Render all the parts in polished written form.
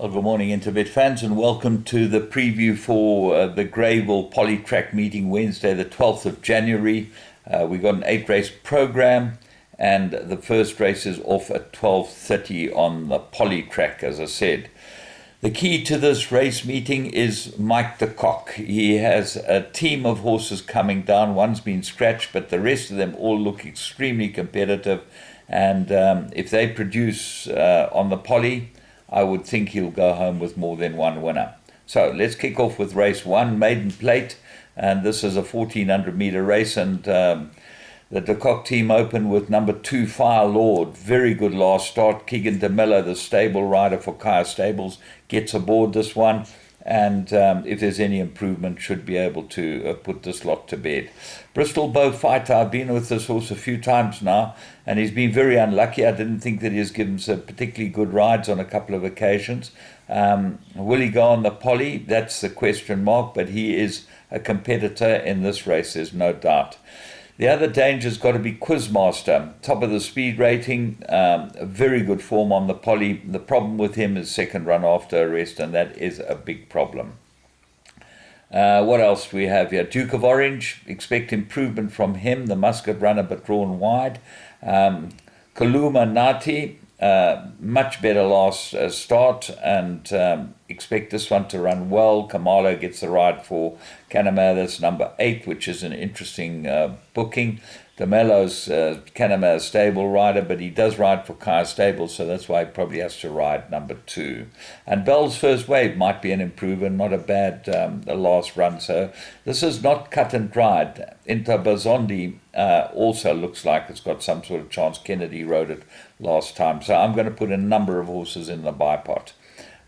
Well, good morning, Interbet fans, and welcome to the preview for the Greyville Polytrack meeting Wednesday, the 12th of January. We got an 8-race program, and the first race is off at 12:30 on the Polytrack, as I said. The key to this race meeting is Mike de Kock. He has a team of horses coming down. One's been scratched, but the rest of them all look extremely competitive. And if they produce on the Poly, I would think he'll go home with more than one winner. So let's kick off with race 1, Maiden Plate. And this is a 1400-meter race. And the de Kock team opened with number 2, Fire Lord. Very good last start. Keegan DeMello, the stable rider for Kaya Stables, gets aboard this one. And if there's any improvement, should be able to put this lot to bed. Bristol Bow Fighter, I've been with this horse a few times now, and he's been very unlucky. I didn't think that he has given some particularly good rides on a couple of occasions. Will he go on the Poly? That's the question mark, but he is a competitor in this race, there's no doubt. The other danger's got to be Quizmaster, top of the speed rating, very good form on the Poly. The problem with him is second run after arrest, and that is a big problem. What else do we have here? Duke of Orange, expect improvement from him, the Muscat runner, but drawn wide. Kaluma Nati, much better last start, and expect this one to run well. Kamalo gets the ride for Canama, that's number 8, which is an interesting booking. DeMello's Canama's stable rider, but he does ride for Kaya Stables, so that's why he probably has to ride number 2. And Bell's First Wave might be an improvement, not a bad last run. So this is not cut and dried. Interbazondi also looks like it's got some sort of chance. Kennedy rode it last time. So I'm going to put a number of horses in the bipot.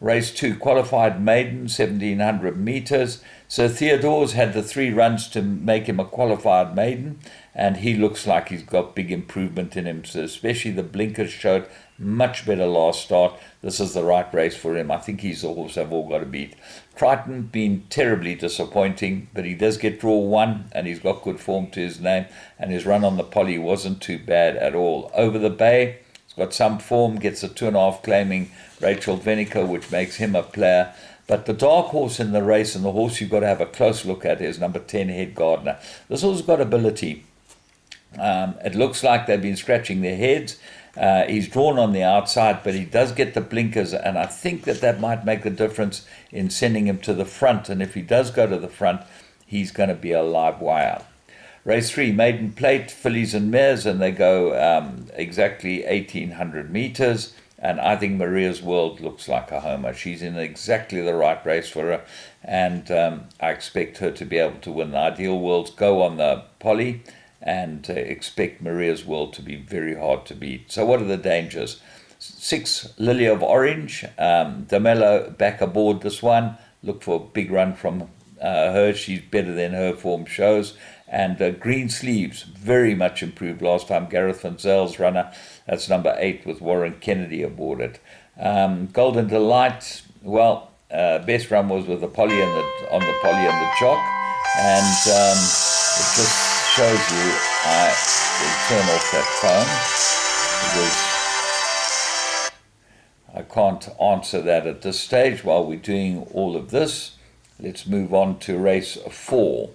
Race 2, qualified maiden, 1700 meters. So Theodore's had the 3 runs to make him a qualified maiden, and he looks like he's got big improvement in him. So especially the blinkers showed much better last start. This is the right race for him. I think he's the horse I've all got to beat. Triton been terribly disappointing, but he does get draw 1, and he's got good form to his name, and his run on the Poly wasn't too bad at all. Over the Bay, he's got some form, gets a 2.5 claiming Rachel Venica, which makes him a player. But the dark horse in the race, and the horse you've got to have a close look at, is number 10, Head Gardener. This horse has got ability. It looks like they've been scratching their heads. He's drawn on the outside, but he does get the blinkers, and I think that might make a difference in sending him to the front. And if he does go to the front, he's going to be a live wire. Race 3, Maiden Plate, fillies and mares, and they go exactly 1800 meters. And I think Maria's World looks like a homer. She's in exactly the right race for her, and I expect her to be able to win. The Ideal Worlds go on the Poly, and expect Maria's World to be very hard to beat. So what are the dangers? 6, Lily of Orange. DeMello back aboard this one. Look for a big run from her. She's better than her form shows. And Green Sleeves, very much improved last time. Gareth Van Zyl's runner, that's number 8 with Warren Kennedy aboard it. Golden Delight, well, best run was with the Poly and on the Poly and the Chalk. And it just shows you, I will turn off that phone, because I can't answer that at this stage while we're doing all of this. Let's move on to race 4.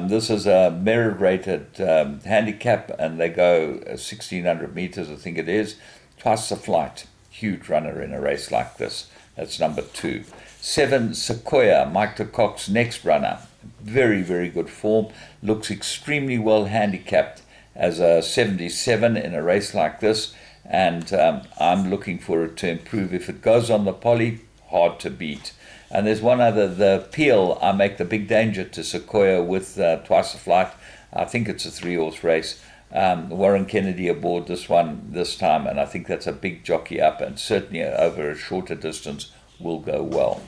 This is a merit-rated handicap, and they go 1600 meters, I think it is. Twice the flight. Huge runner in a race like this. That's number 2. 7, Sequoia, Mike de Kock's next runner. Very, very good form. Looks extremely well handicapped as a 77 in a race like this. And I'm looking for it to improve. If it goes on the Poly, hard to beat. And there's one other, the Peel, I make the big danger to Sequoia with Twice the Flight. I think it's a 3-horse race. Warren Kennedy aboard this one this time, and I think that's a big jockey up, and certainly over a shorter distance will go well.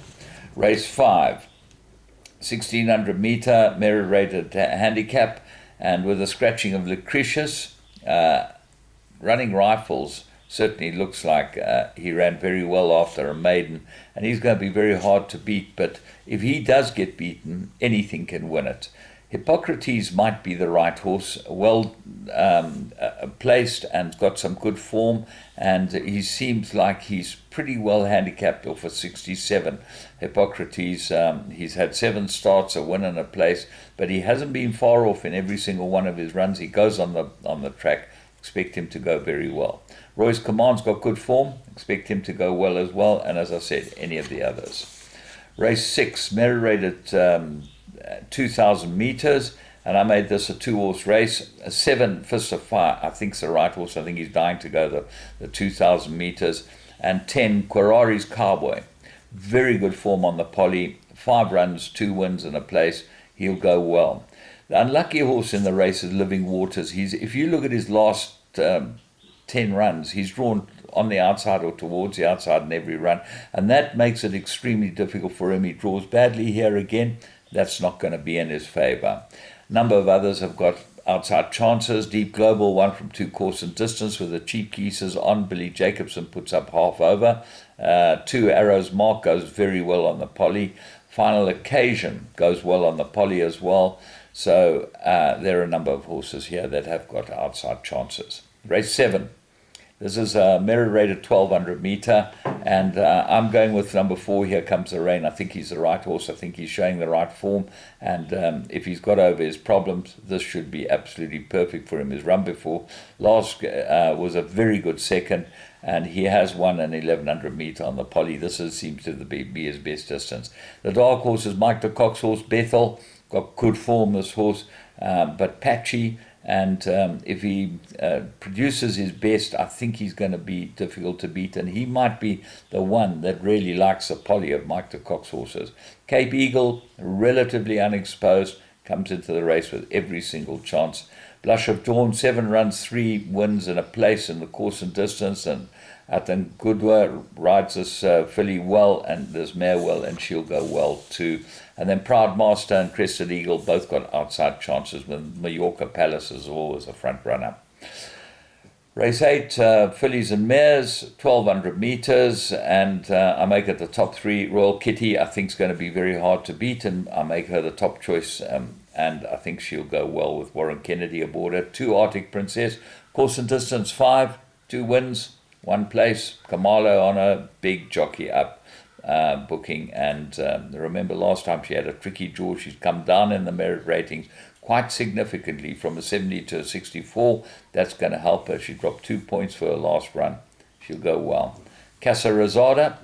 Race 5, 1600 meter, merit-rated handicap, and with a scratching of Lucretius, Running Rifles certainly looks like he ran very well after a maiden, and he's going to be very hard to beat. But if he does get beaten, anything can win it. Hippocrates might be the right horse, well placed and got some good form, and he seems like he's pretty well handicapped off a 67. Hippocrates, he's had 7 starts, a win and a place, but he hasn't been far off in every single one of his runs. He goes on the track. Expect him to go very well. Roy's Command's got good form. Expect him to go well as well, and as I said, any of the others. Race 6, Mary rated 2,000 meters, and I made this a 2-horse race. 7, Fist of Fire, I think is the right horse. I think he's dying to go the 2,000 meters. And 10, Quarari's Cowboy. Very good form on the poly. 5 runs, 2 wins and a place. He'll go well. The unlucky horse in the race is Living Waters. If you look at his last 10 runs, he's drawn on the outside or towards the outside in every run, and that makes it extremely difficult for him. He draws badly here again. That's not going to be in his favor. A number of others have got outside chances. Deep Global, 1 from 2 course and distance with the cheap pieces on. Billy Jacobson puts up half over. 2 Arrows Mark goes very well on the poly. Final Occasion goes well on the poly as well. So there are a number of horses here that have got outside chances. Race 7. This is a merit rated 1,200 meter, and I'm going with number 4, Here Comes the Rain. I think he's the right horse. I think he's showing the right form, and if he's got over his problems, this should be absolutely perfect for him. His run before last was a very good second, and he has won an 1,100 meter on the poly. This seems to be his best distance. The dark horse is Mike de Kock's horse, Bethel. Got good form, this horse, but patchy. And if he produces his best, I think he's going to be difficult to beat. And he might be the one that really likes the poly of Mike de Kock's horses. Cape Eagle, relatively unexposed, comes into the race with every single chance. Blush of Dawn, 7 runs, 3 wins and a place in the course and distance. And I think Goodwa rides this filly well and this mare well, and she'll go well too. And then Proud Master and Crested Eagle both got outside chances, with Mallorca Palace as always a front runner. Race 8, fillies and mares, 1,200 meters, and I make it the top 3. Royal Kitty, I think, is going to be very hard to beat, and I make her the top choice, and I think she'll go well with Warren Kennedy aboard her. 2, Arctic Princess, course and distance 5, 2 wins, 1 place. Kamalo on a big jockey up. Booking, and remember last time she had a tricky draw. She's come down in the merit ratings quite significantly from a 70 to a 64. That's going to help her. She dropped 2 points for her last run. She'll go well. Casa Rosada,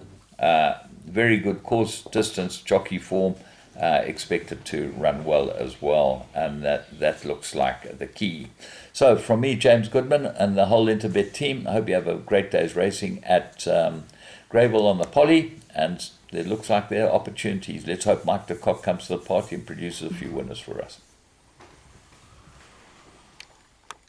very good course distance jockey form, expected to run well as well, and that looks like the key. So from me, James Goodman, and the whole Interbet team, I hope you have a great day's racing at Greyville on the poly, and it looks like there are opportunities. Let's hope Mike de Kock comes to the party and produces a few winners for us.